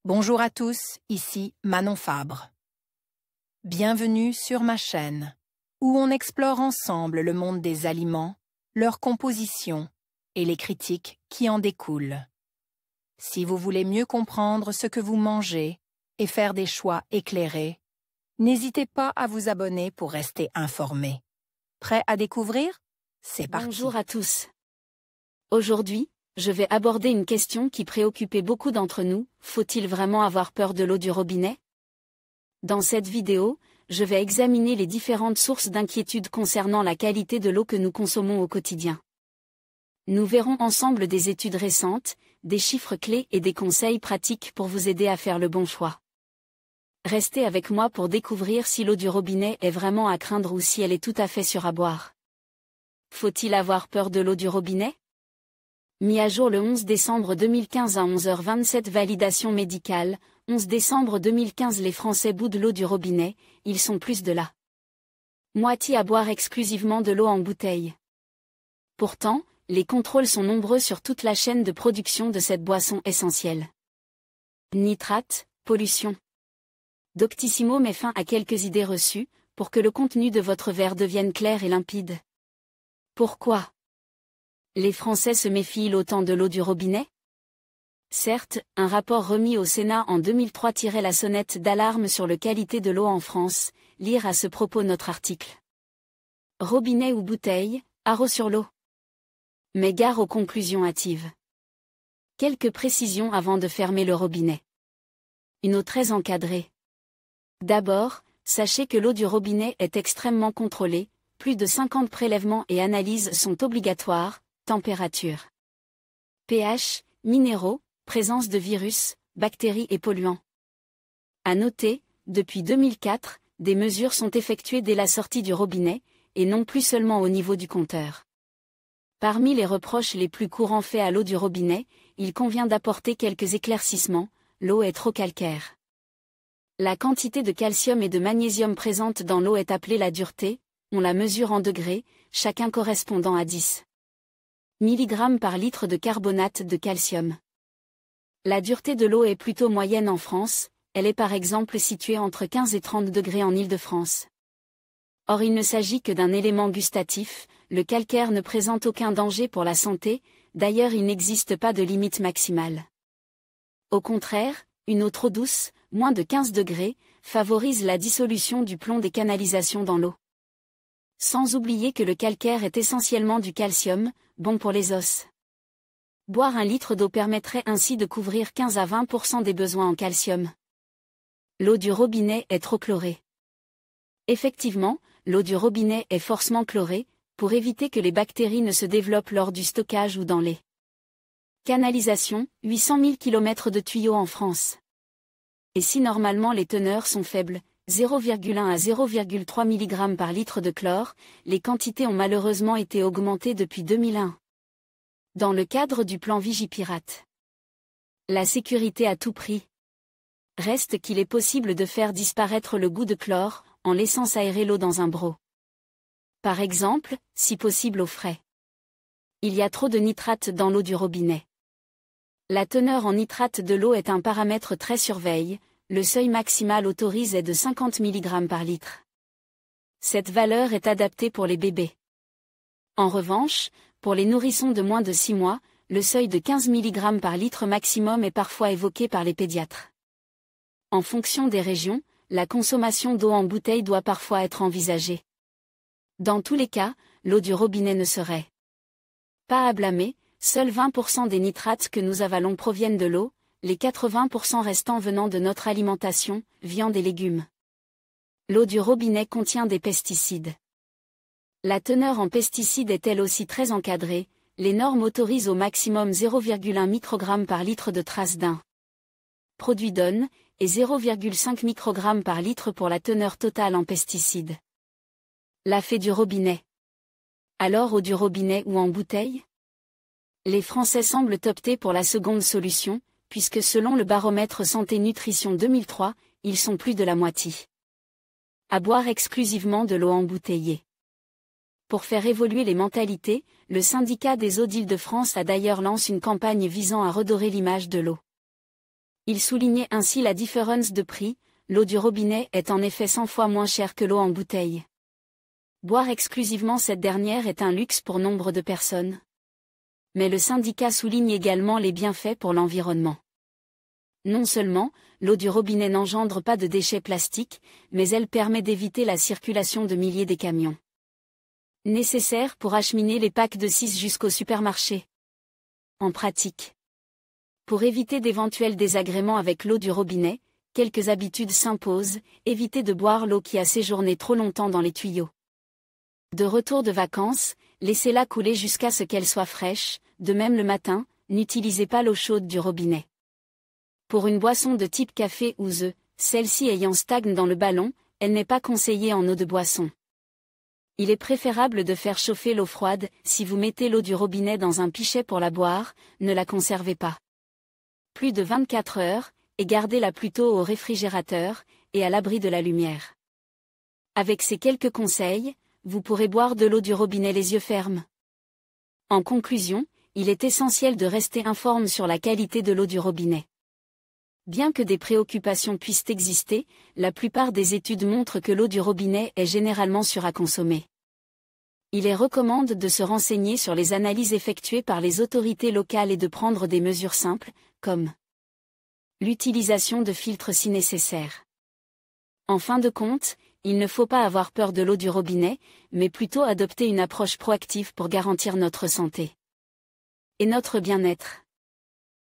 Bonjour à tous, ici Manon Fabre. Bienvenue sur ma chaîne, où on explore ensemble le monde des aliments, leur composition et les critiques qui en découlent. Si vous voulez mieux comprendre ce que vous mangez et faire des choix éclairés, n'hésitez pas à vous abonner pour rester informé. Prêt à découvrir? C'est parti. Bonjour à tous. Aujourd'hui, je vais aborder une question qui préoccupait beaucoup d'entre nous, faut-il vraiment avoir peur de l'eau du robinet? Dans cette vidéo, je vais examiner les différentes sources d'inquiétude concernant la qualité de l'eau que nous consommons au quotidien. Nous verrons ensemble des études récentes, des chiffres clés et des conseils pratiques pour vous aider à faire le bon choix. Restez avec moi pour découvrir si l'eau du robinet est vraiment à craindre ou si elle est tout à fait sûre à boire. Faut-il avoir peur de l'eau du robinet? Mis à jour le 11 décembre 2015 à 11h27. Validation médicale, 11 décembre 2015. Les Français boudent l'eau du robinet, ils sont plus de la moitié à boire exclusivement de l'eau en bouteille. Pourtant, les contrôles sont nombreux sur toute la chaîne de production de cette boisson essentielle. Nitrates, pollution. Doctissimo met fin à quelques idées reçues, pour que le contenu de votre verre devienne clair et limpide. Pourquoi les Français se méfient-ils autant de l'eau du robinet? Certes, un rapport remis au Sénat en 2003 tirait la sonnette d'alarme sur la qualité de l'eau en France, lire à ce propos notre article. Robinet ou bouteille, haro sur l'eau. Mais gare aux conclusions hâtives. Quelques précisions avant de fermer le robinet. Une eau très encadrée. D'abord, sachez que l'eau du robinet est extrêmement contrôlée, plus de 50 prélèvements et analyses sont obligatoires. Température, pH, minéraux, présence de virus, bactéries et polluants. À noter, depuis 2004, des mesures sont effectuées dès la sortie du robinet, et non plus seulement au niveau du compteur. Parmi les reproches les plus courants faits à l'eau du robinet, il convient d'apporter quelques éclaircissements, l'eau est trop calcaire. La quantité de calcium et de magnésium présente dans l'eau est appelée la dureté, on la mesure en degrés, chacun correspondant à 10 mg par litre de carbonate de calcium. La dureté de l'eau est plutôt moyenne en France, elle est par exemple située entre 15 et 30 degrés en Île-de-France. Or il ne s'agit que d'un élément gustatif, le calcaire ne présente aucun danger pour la santé, d'ailleurs il n'existe pas de limite maximale. Au contraire, une eau trop douce, moins de 15 degrés, favorise la dissolution du plomb des canalisations dans l'eau. Sans oublier que le calcaire est essentiellement du calcium, bon pour les os. Boire 1 litre d'eau permettrait ainsi de couvrir 15 à 20% des besoins en calcium. L'eau du robinet est trop chlorée. Effectivement, l'eau du robinet est forcément chlorée, pour éviter que les bactéries ne se développent lors du stockage ou dans les canalisations, 800 000 km de tuyaux en France. Et si normalement les teneurs sont faibles, 0,1 à 0,3 mg par litre de chlore, les quantités ont malheureusement été augmentées depuis 2001. Dans le cadre du plan Vigipirate. La sécurité à tout prix. Reste qu'il est possible de faire disparaître le goût de chlore, en laissant s'aérer l'eau dans un broc. Par exemple, si possible au frais. Il y a trop de nitrates dans l'eau du robinet. La teneur en nitrate de l'eau est un paramètre très surveillé. Le seuil maximal autorisé est de 50 mg par litre. Cette valeur est adaptée pour les bébés. En revanche, pour les nourrissons de moins de 6 mois, le seuil de 15 mg par litre maximum est parfois évoqué par les pédiatres. En fonction des régions, la consommation d'eau en bouteille doit parfois être envisagée. Dans tous les cas, l'eau du robinet ne serait pas à blâmer, seuls 20% des nitrates que nous avalons proviennent de l'eau, les 80% restants venant de notre alimentation, viande et légumes. L'eau du robinet contient des pesticides. La teneur en pesticides est elle aussi très encadrée, les normes autorisent au maximum 0,1 microgramme par litre de trace d'un produit donne, et 0,5 microgramme par litre pour la teneur totale en pesticides. L'affaire du robinet. Alors eau du robinet ou en bouteille? Les Français semblent opter pour la seconde solution, puisque selon le baromètre Santé Nutrition 2003, ils sont plus de la moitié à boire exclusivement de l'eau embouteillée. Pour faire évoluer les mentalités, le syndicat des eaux d'Île-de-France a d'ailleurs lancé une campagne visant à redorer l'image de l'eau Il soulignait ainsi la différence de prix, l'eau du robinet est en effet 100 fois moins chère que l'eau en bouteille. Boire exclusivement cette dernière est un luxe pour nombre de personnes. Mais le syndicat souligne également les bienfaits pour l'environnement. Non seulement, l'eau du robinet n'engendre pas de déchets plastiques, mais elle permet d'éviter la circulation de milliers de camions nécessaires pour acheminer les packs de 6 jusqu'au supermarché. En pratique, pour éviter d'éventuels désagréments avec l'eau du robinet, quelques habitudes s'imposent, évitez de boire l'eau qui a séjourné trop longtemps dans les tuyaux. De retour de vacances, laissez-la couler jusqu'à ce qu'elle soit fraîche, de même le matin, n'utilisez pas l'eau chaude du robinet. Pour une boisson de type café ou thé, celle-ci ayant stagne dans le ballon, elle n'est pas conseillée en eau de boisson. Il est préférable de faire chauffer l'eau froide. Si vous mettez l'eau du robinet dans un pichet pour la boire, ne la conservez pas plus de 24 heures, et gardez-la plutôt au réfrigérateur, et à l'abri de la lumière. Avec ces quelques conseils, vous pourrez boire de l'eau du robinet les yeux fermes. En conclusion, il est essentiel de rester informe sur la qualité de l'eau du robinet. Bien que des préoccupations puissent exister, la plupart des études montrent que l'eau du robinet est généralement sûre à consommer. Il est recommandé de se renseigner sur les analyses effectuées par les autorités locales et de prendre des mesures simples, comme l'utilisation de filtres si nécessaire. En fin de compte, il ne faut pas avoir peur de l'eau du robinet, mais plutôt adopter une approche proactive pour garantir notre santé et notre bien-être.